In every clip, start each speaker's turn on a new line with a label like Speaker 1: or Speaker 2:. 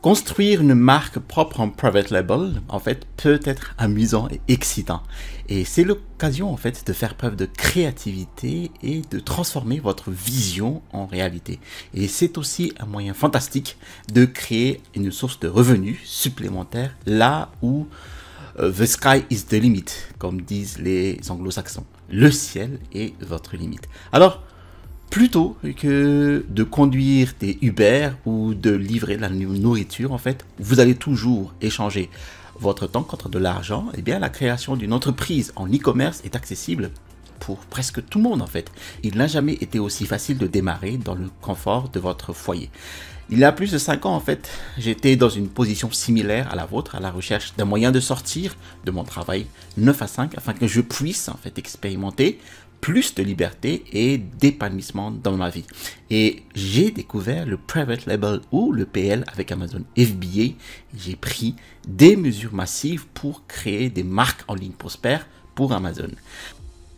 Speaker 1: Construire une marque propre en private label, en fait, peut être amusant et excitant. Et c'est l'occasion, en fait, de faire preuve de créativité et de transformer votre vision en réalité. Et c'est aussi un moyen fantastique de créer une source de revenus supplémentaire là où the sky is the limit, comme disent les anglo-saxons. Le ciel est votre limite. Alors, plutôt que de conduire des Uber ou de livrer de la nourriture, en fait, vous allez toujours échanger votre temps contre de l'argent. Eh bien, la création d'une entreprise en e-commerce est accessible pour presque tout le monde, en fait. Il n'a jamais été aussi facile de démarrer dans le confort de votre foyer. Il y a plus de 5 ans, en fait, j'étais dans une position similaire à la vôtre, à la recherche d'un moyen de sortir de mon travail 9 à 5 afin que je puisse, en fait, expérimenter plus de liberté et d'épanouissement dans ma vie. Et j'ai découvert le private label ou le PL avec Amazon FBA. J'ai pris des mesures massives pour créer des marques en ligne prospères pour Amazon.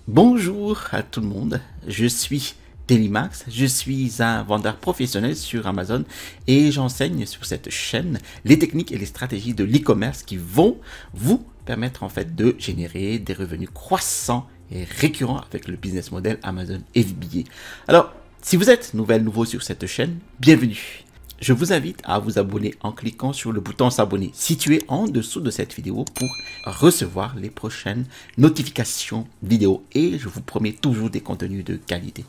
Speaker 1: Bonjour à tout le monde, je suis Telimax, je suis un vendeur professionnel sur Amazon et j'enseigne sur cette chaîne les techniques et les stratégies de l'e-commerce qui vont vous permettre en fait de générer des revenus croissants et récurrent avec le business model Amazon FBA. Alors, si vous êtes nouveau sur cette chaîne, bienvenue. Je vous invite à vous abonner en cliquant sur le bouton s'abonner situé en dessous de cette vidéo pour recevoir les prochaines notifications vidéo et je vous promets toujours des contenus de qualité.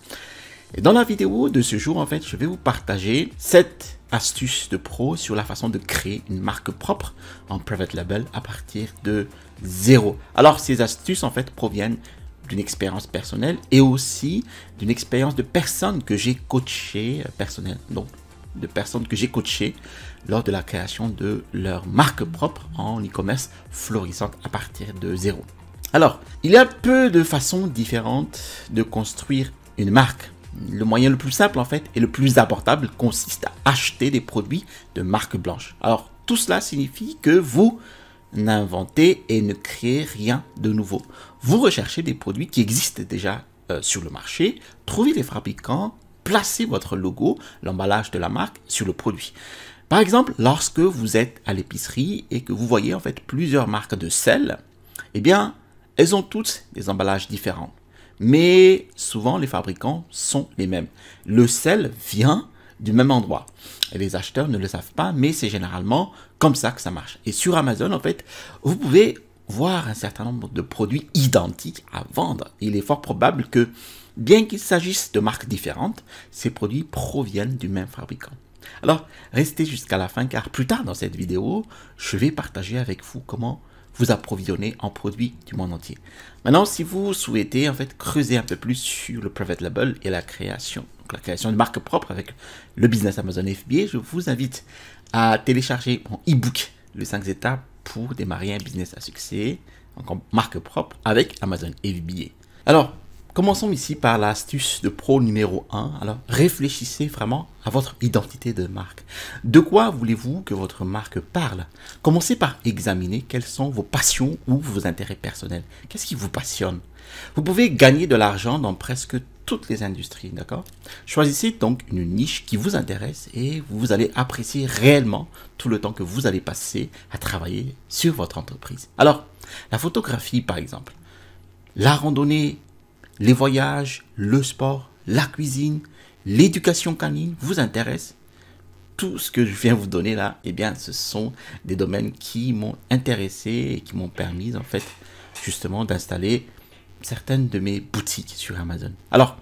Speaker 1: Et dans la vidéo de ce jour, en fait, je vais vous partager 7 astuces de pro sur la façon de créer une marque propre en private label à partir de zéro. Alors, ces astuces, en fait, proviennent d'une expérience personnelle et aussi d'une expérience de personnes que j'ai coachées personnelles. Donc, de personnes que j'ai coachées lors de la création de leur marque propre en e-commerce florissante à partir de zéro. Alors, il y a peu de façons différentes de construire une marque. Le moyen le plus simple en fait et le plus abordable consiste à acheter des produits de marque blanche. Alors, tout cela signifie que vous n'inventez et ne créez rien de nouveau. Vous recherchez des produits qui existent déjà sur le marché, trouvez les fabricants, placez votre logo, l'emballage de la marque sur le produit. Par exemple, lorsque vous êtes à l'épicerie et que vous voyez en fait plusieurs marques de sel, eh bien, elles ont toutes des emballages différents. Mais souvent, les fabricants sont les mêmes. Le sel vient du même endroit. Et les acheteurs ne le savent pas, mais c'est généralement comme ça que ça marche. Et sur Amazon, en fait, vous pouvez voir un certain nombre de produits identiques à vendre. Il est fort probable que, bien qu'il s'agisse de marques différentes, ces produits proviennent du même fabricant. Alors, restez jusqu'à la fin, car plus tard dans cette vidéo, je vais partager avec vous comment vous approvisionner en produits du monde entier. Maintenant, si vous souhaitez en fait creuser un peu plus sur le private label et la création de marques propres avec le business Amazon FBA, je vous invite à télécharger mon e-book, les 5 étapes pour démarrer un business à succès en marque propre avec Amazon FBA. Alors, commençons ici par l'astuce de pro numéro 1. Alors, réfléchissez vraiment à votre identité de marque. De quoi voulez-vous que votre marque parle? Commencez par examiner quelles sont vos passions ou vos intérêts personnels. Qu'est-ce qui vous passionne? Vous pouvez gagner de l'argent dans presque toutes les industries, d'accord? Choisissez donc une niche qui vous intéresse et vous allez apprécier réellement tout le temps que vous allez passer à travailler sur votre entreprise. Alors, la photographie par exemple, la randonnée, les voyages, le sport, la cuisine, l'éducation canine vous intéressent. Tout ce que je viens vous donner là, eh bien, ce sont des domaines qui m'ont intéressé et qui m'ont permis en fait justement d'installer certaines de mes boutiques sur Amazon. Alors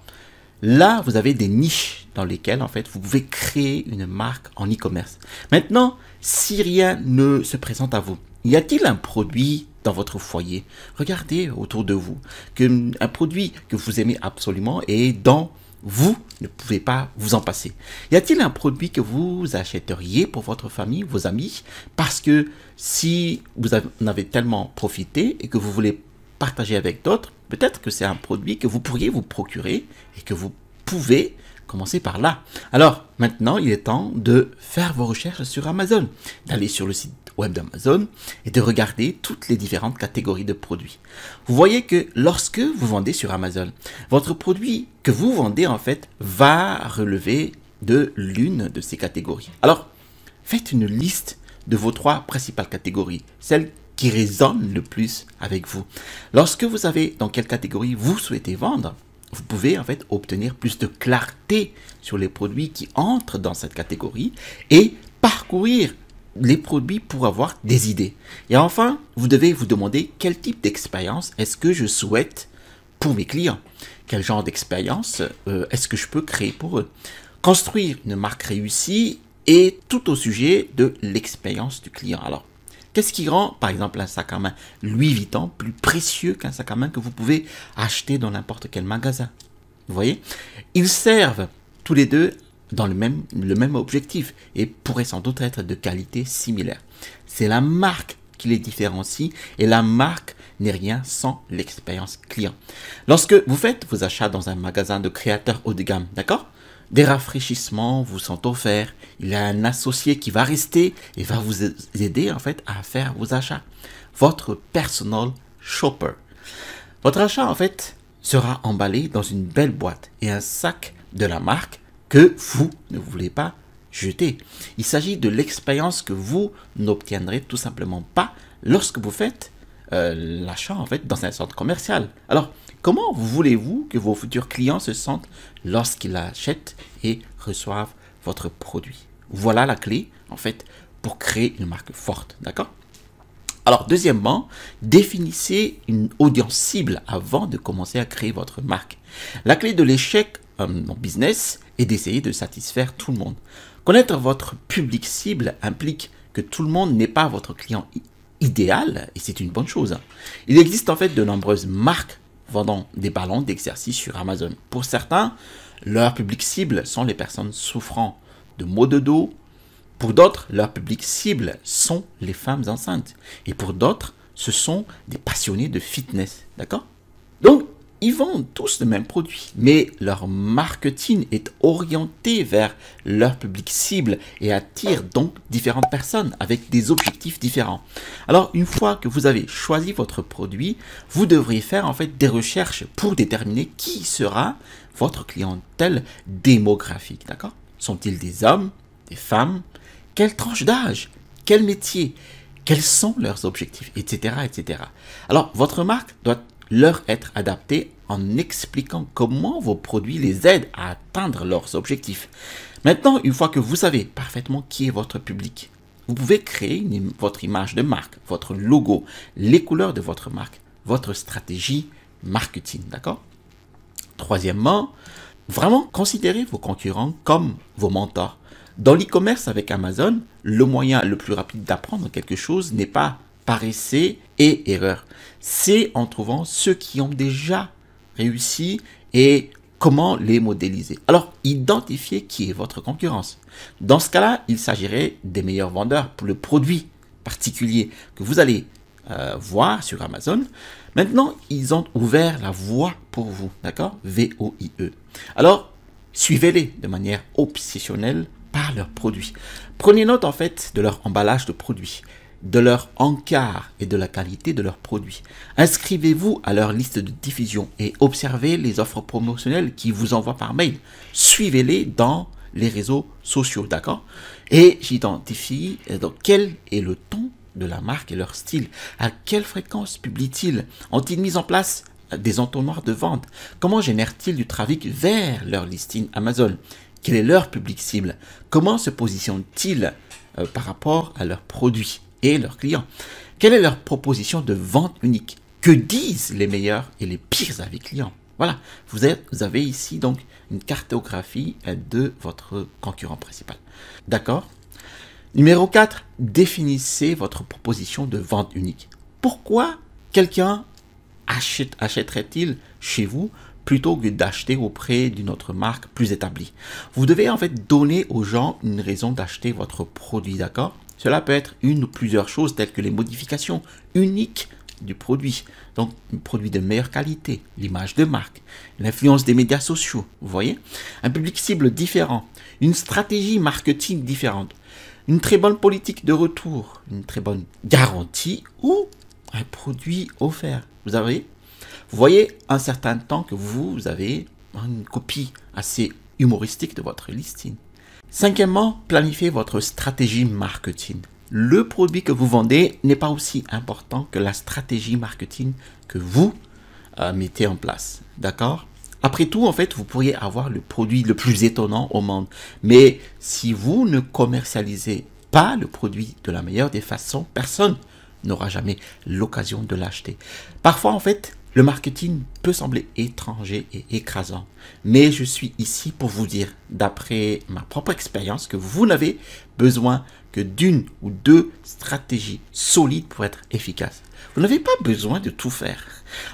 Speaker 1: là, vous avez des niches dans lesquelles en fait vous pouvez créer une marque en e-commerce. Maintenant, si rien ne se présente à vous, y a-t-il un produit dans votre foyer? Regardez autour de vous un produit que vous aimez absolument et dont vous ne pouvez pas vous en passer. Y a-t-il un produit que vous achèteriez pour votre famille, vos amis, parce que si vous en avez tellement profité et que vous voulez partager avec d'autres, peut-être que c'est un produit que vous pourriez vous procurer et que vous pouvez commencer par là. Alors, maintenant, il est temps de faire vos recherches sur Amazon, d'aller sur le site web d'Amazon et de regarder toutes les différentes catégories de produits. Vous voyez que lorsque vous vendez sur Amazon, votre produit que vous vendez en fait va relever de l'une de ces catégories. Alors, faites une liste de vos 3 principales catégories, celles qui résonnent le plus avec vous. Lorsque vous savez dans quelle catégorie vous souhaitez vendre, vous pouvez en fait obtenir plus de clarté sur les produits qui entrent dans cette catégorie et parcourir les produits pour avoir des idées. Et enfin, vous devez vous demander quel type d'expérience est-ce que je souhaite pour mes clients. Quel genre d'expérience est-ce que je peux créer pour eux. Construire une marque réussie est tout au sujet de l'expérience du client. Alors, qu'est-ce qui rend, par exemple, un sac à main Louis Vuitton plus précieux qu'un sac à main que vous pouvez acheter dans n'importe quel magasin? Vous voyez? Ils servent tous les deux dans le même objectif et pourraient sans doute être de qualité similaire. C'est la marque qui les différencie et la marque n'est rien sans l'expérience client. Lorsque vous faites vos achats dans un magasin de créateurs haut de gamme, d'accord? Des rafraîchissements vous sont offerts. Il y a un associé qui va rester et va vous aider en fait à faire vos achats. Votre personal shopper. Votre achat en fait sera emballé dans une belle boîte et un sac de la marque que vous ne voulez pas jeter. Il s'agit de l'expérience que vous n'obtiendrez tout simplement pas lorsque vous faites l'achat en fait dans un centre commercial. Alors, comment voulez-vous que vos futurs clients se sentent lorsqu'ils achètent et reçoivent votre produit? Voilà la clé en fait pour créer une marque forte, d'accord? Alors, deuxièmement, définissez une audience cible avant de commencer à créer votre marque. La clé de l'échec en business est d'essayer de satisfaire tout le monde. Connaître votre public cible implique que tout le monde n'est pas votre client idéal et c'est une bonne chose. Il existe en fait de nombreuses marques vendant des ballons d'exercice sur Amazon. Pour certains, leur public cible sont les personnes souffrant de maux de dos. Pour d'autres, leur public cible sont les femmes enceintes. Et pour d'autres, ce sont des passionnés de fitness. D'accord? Donc, ils vendent tous le même produit, mais leur marketing est orienté vers leur public cible et attire donc différentes personnes avec des objectifs différents. Alors, une fois que vous avez choisi votre produit, vous devriez faire en fait des recherches pour déterminer qui sera votre clientèle démographique. D'accord? Sont-ils des hommes, des femmes? Quelle tranche d'âge? Quel métier? Quels sont leurs objectifs? Etc. etc. Alors, votre marque doit leur être adaptée en expliquant comment vos produits les aident à atteindre leurs objectifs. Maintenant, une fois que vous savez parfaitement qui est votre public, vous pouvez créer votre image de marque, votre logo, les couleurs de votre marque, votre stratégie marketing. D'accord? Troisièmement, vraiment considérez vos concurrents comme vos mentors. Dans l'e-commerce avec Amazon, le moyen le plus rapide d'apprendre quelque chose n'est pas par essai et erreur. C'est en trouvant ceux qui ont déjà réussi et comment les modéliser. Alors, identifiez qui est votre concurrence. Dans ce cas-là, il s'agirait des meilleurs vendeurs pour le produit particulier que vous allez voir sur Amazon. Maintenant, ils ont ouvert la voie pour vous, d'accord? V-O-I-E. Alors, suivez-les de manière obsessionnelle par leurs produits. Prenez note en fait de leur emballage de produits, de leur encart et de la qualité de leurs produits. Inscrivez-vous à leur liste de diffusion et observez les offres promotionnelles qu'ils vous envoient par mail. Suivez-les dans les réseaux sociaux, d'accord? Et j'identifie donc quel est le ton de la marque et leur style. À quelle fréquence publient-ils? Ont-ils mis en place des entonnoirs de vente? Comment génèrent-ils du trafic vers leur listing Amazon? Quel est leur public cible? Comment se positionnent-ils par rapport à leurs produits et leurs clients? Quelle est leur proposition de vente unique? Que disent les meilleurs et les pires avis clients? Voilà, vous avez ici donc une cartographie de votre concurrent principal. D'accord? Numéro 4, définissez votre proposition de vente unique. Pourquoi quelqu'un achèterait-il chez vous plutôt que d'acheter auprès d'une autre marque plus établie? Vous devez en fait donner aux gens une raison d'acheter votre produit, d'accord? Cela peut être une ou plusieurs choses telles que les modifications uniques du produit, donc un produit de meilleure qualité, l'image de marque, l'influence des médias sociaux, vous voyez? Un public cible différent, une stratégie marketing différente, une très bonne politique de retour, une très bonne garantie ou un produit offert. Vous voyez un certain temps que vous avez une copie assez humoristique de votre listing. Cinquièmement, planifiez votre stratégie marketing. Le produit que vous vendez n'est pas aussi important que la stratégie marketing que vous mettez en place. D'accord? Après tout, en fait, vous pourriez avoir le produit le plus étonnant au monde. Mais si vous ne commercialisez pas le produit de la meilleure des façons, personne n'aura jamais l'occasion de l'acheter. Parfois, en fait, le marketing peut sembler étranger et écrasant. Mais je suis ici pour vous dire, d'après ma propre expérience, que vous n'avez besoin que d'une ou deux stratégies solides pour être efficace. Vous n'avez pas besoin de tout faire.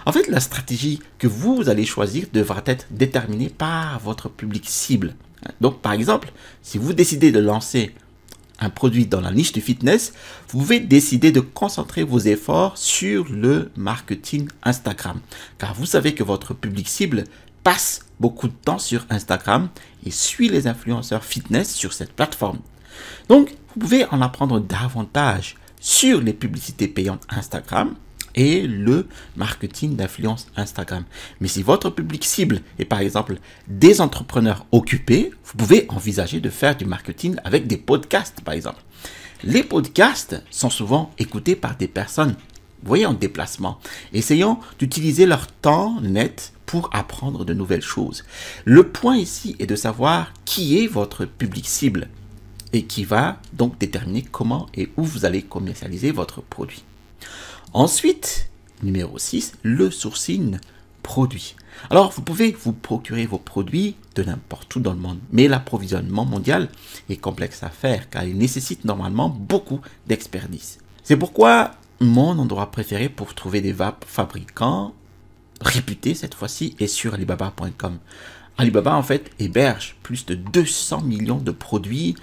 Speaker 1: En fait, la stratégie que vous allez choisir devra être déterminée par votre public cible. Donc, par exemple, si vous décidez de lancer un produit dans la niche du fitness, vous pouvez décider de concentrer vos efforts sur le marketing Instagram. Car vous savez que votre public cible passe beaucoup de temps sur Instagram et suit les influenceurs fitness sur cette plateforme. Donc, vous pouvez en apprendre davantage sur les publicités payantes Instagram et le marketing d'influence Instagram. Mais si votre public cible est par exemple des entrepreneurs occupés, vous pouvez envisager de faire du marketing avec des podcasts par exemple. Les podcasts sont souvent écoutés par des personnes, vous voyez, en déplacement, essayant d'utiliser leur temps net pour apprendre de nouvelles choses. Le point ici est de savoir qui est votre public cible et qui va donc déterminer comment et où vous allez commercialiser votre produit. Ensuite, numéro 6, le sourcing produit. Alors, vous pouvez vous procurer vos produits de n'importe où dans le monde, mais l'approvisionnement mondial est complexe à faire car il nécessite normalement beaucoup d'expertise. C'est pourquoi mon endroit préféré pour trouver des fabricants réputés cette fois-ci est sur Alibaba.com. Alibaba en fait héberge plus de 200 millions de produits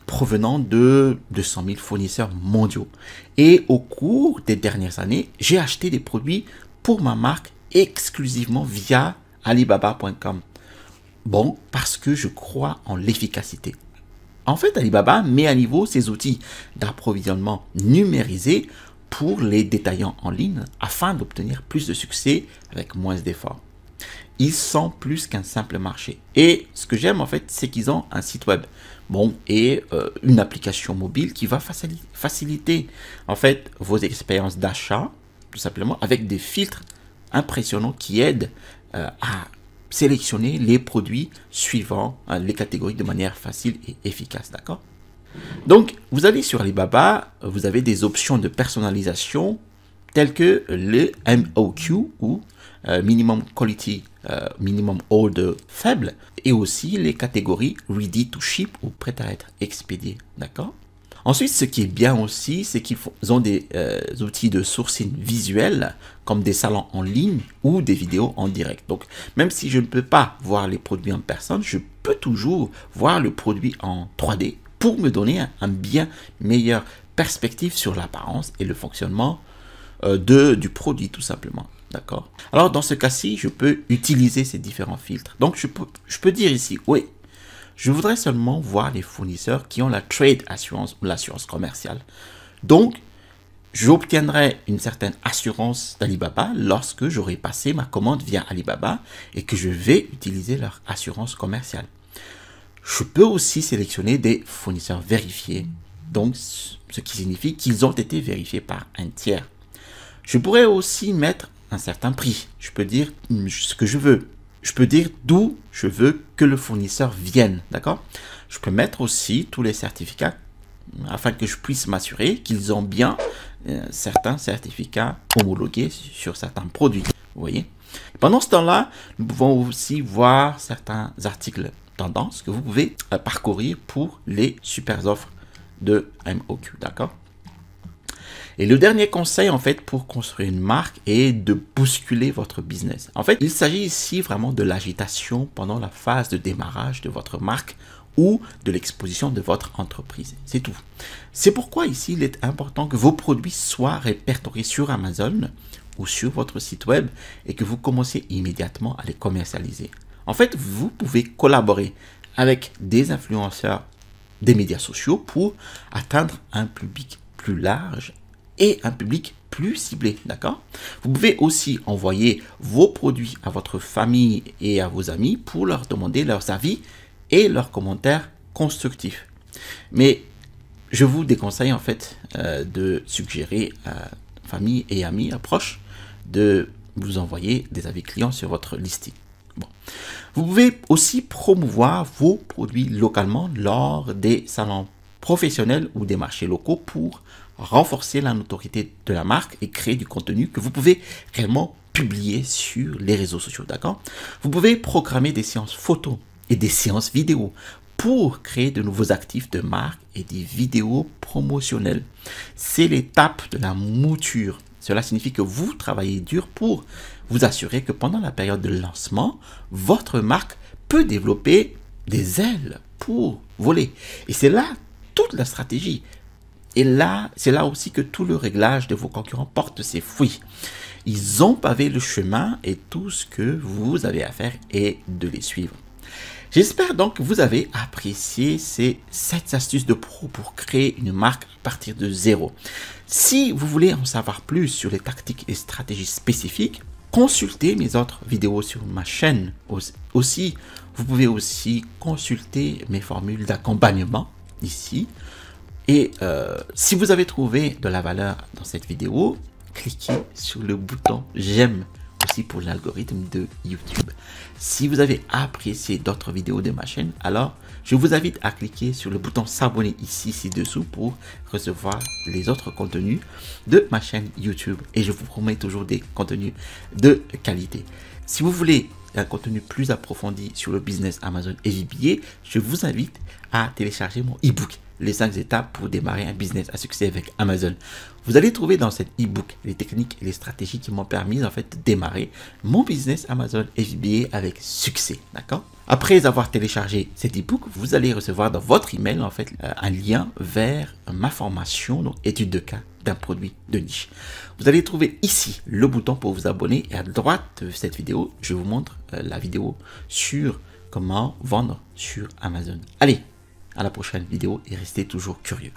Speaker 1: provenant de 200 000 fournisseurs mondiaux. Et au cours des dernières années, j'ai acheté des produits pour ma marque exclusivement via Alibaba.com. Bon, parce que je crois en l'efficacité. En fait, Alibaba met à niveau ses outils d'approvisionnement numérisés pour les détaillants en ligne afin d'obtenir plus de succès avec moins d'efforts. Ils sont plus qu'un simple marché. Et ce que j'aime en fait, c'est qu'ils ont un site web. Bon, et une application mobile qui va faciliter en fait vos expériences d'achat, tout simplement, avec des filtres impressionnants qui aident à sélectionner les produits suivant les catégories de manière facile et efficace, d'accord? Donc, vous allez sur Alibaba, vous avez des options de personnalisation telles que le MOQ ou Minimum Quality, Minimum Order faible, et aussi les catégories Ready to Ship ou prêt à être expédié, d'accord? Ensuite, ce qui est bien aussi, c'est qu'ils ont des outils de sourcing visuel, comme des salons en ligne ou des vidéos en direct. Donc, même si je ne peux pas voir les produits en personne, je peux toujours voir le produit en 3D pour me donner un bien meilleure perspective sur l'apparence et le fonctionnement du produit, tout simplement. D'accord? Alors, dans ce cas-ci, je peux utiliser ces différents filtres. Donc, je peux dire ici, oui, je voudrais seulement voir les fournisseurs qui ont la trade assurance ou l'assurance commerciale. Donc, j'obtiendrai une certaine assurance d'Alibaba lorsque j'aurai passé ma commande via Alibaba et que je vais utiliser leur assurance commerciale. Je peux aussi sélectionner des fournisseurs vérifiés, donc ce qui signifie qu'ils ont été vérifiés par un tiers. Je pourrais aussi mettre un certain prix. Je peux dire ce que je veux. Je peux dire d'où je veux que le fournisseur vienne. D'accord? Je peux mettre aussi tous les certificats afin que je puisse m'assurer qu'ils ont bien certains certificats homologués sur certains produits. Vous voyez? Pendant ce temps-là, nous pouvons aussi voir certains articles tendance que vous pouvez parcourir pour les super offres de MOQ. D'accord? Et le dernier conseil, en fait, pour construire une marque est de bousculer votre business. En fait, il s'agit ici vraiment de l'agitation pendant la phase de démarrage de votre marque ou de l'exposition de votre entreprise. C'est tout. C'est pourquoi ici, il est important que vos produits soient répertoriés sur Amazon ou sur votre site web et que vous commenciez immédiatement à les commercialiser. En fait, vous pouvez collaborer avec des influenceurs des médias sociaux pour atteindre un public plus large et un public plus ciblé, d'accord? Vous pouvez aussi envoyer vos produits à votre famille et à vos amis pour leur demander leurs avis et leurs commentaires constructif. Mais je vous déconseille en fait de suggérer à famille et amis, à proches, de vous envoyer des avis clients sur votre listing. Bon. Vous pouvez aussi promouvoir vos produits localement lors des salons professionnels ou des marchés locaux pour renforcer la notoriété de la marque et créer du contenu que vous pouvez réellement publier sur les réseaux sociaux, d'accord? Vous pouvez programmer des séances photos et des séances vidéo pour créer de nouveaux actifs de marque et des vidéos promotionnelles. C'est l'étape de la mouture. Cela signifie que vous travaillez dur pour vous assurer que pendant la période de lancement, votre marque peut développer des ailes pour voler. Et c'est là toute la stratégie. Et là, c'est là aussi que tout le réglage de vos concurrents porte ses fruits. Ils ont pavé le chemin et tout ce que vous avez à faire est de les suivre. J'espère donc que vous avez apprécié ces 7 astuces de pro pour créer une marque à partir de zéro. Si vous voulez en savoir plus sur les tactiques et stratégies spécifiques, consultez mes autres vidéos sur ma chaîne. Aussi, vous pouvez aussi consulter mes formules d'accompagnement ici. Et si vous avez trouvé de la valeur dans cette vidéo, cliquez sur le bouton j'aime aussi pour l'algorithme de YouTube. Si vous avez apprécié d'autres vidéos de ma chaîne, alors je vous invite à cliquer sur le bouton s'abonner ici ci-dessous pour recevoir les autres contenus de ma chaîne YouTube. Et je vous promets toujours des contenus de qualité. Si vous voulez un contenu plus approfondi sur le business Amazon FBA, je vous invite à télécharger mon e-book les 5 étapes pour démarrer un business à succès avec Amazon. Vous allez trouver dans cet e-book les techniques et les stratégies qui m'ont permis en fait de démarrer mon business Amazon FBA avec succès, d'accord? Après avoir téléchargé cet e-book, vous allez recevoir dans votre email en fait un lien vers ma formation, donc étude de cas d'un produit de niche. Vous allez trouver ici le bouton pour vous abonner et à droite de cette vidéo, je vous montre la vidéo sur comment vendre sur Amazon. Allez, à la prochaine vidéo et restez toujours curieux.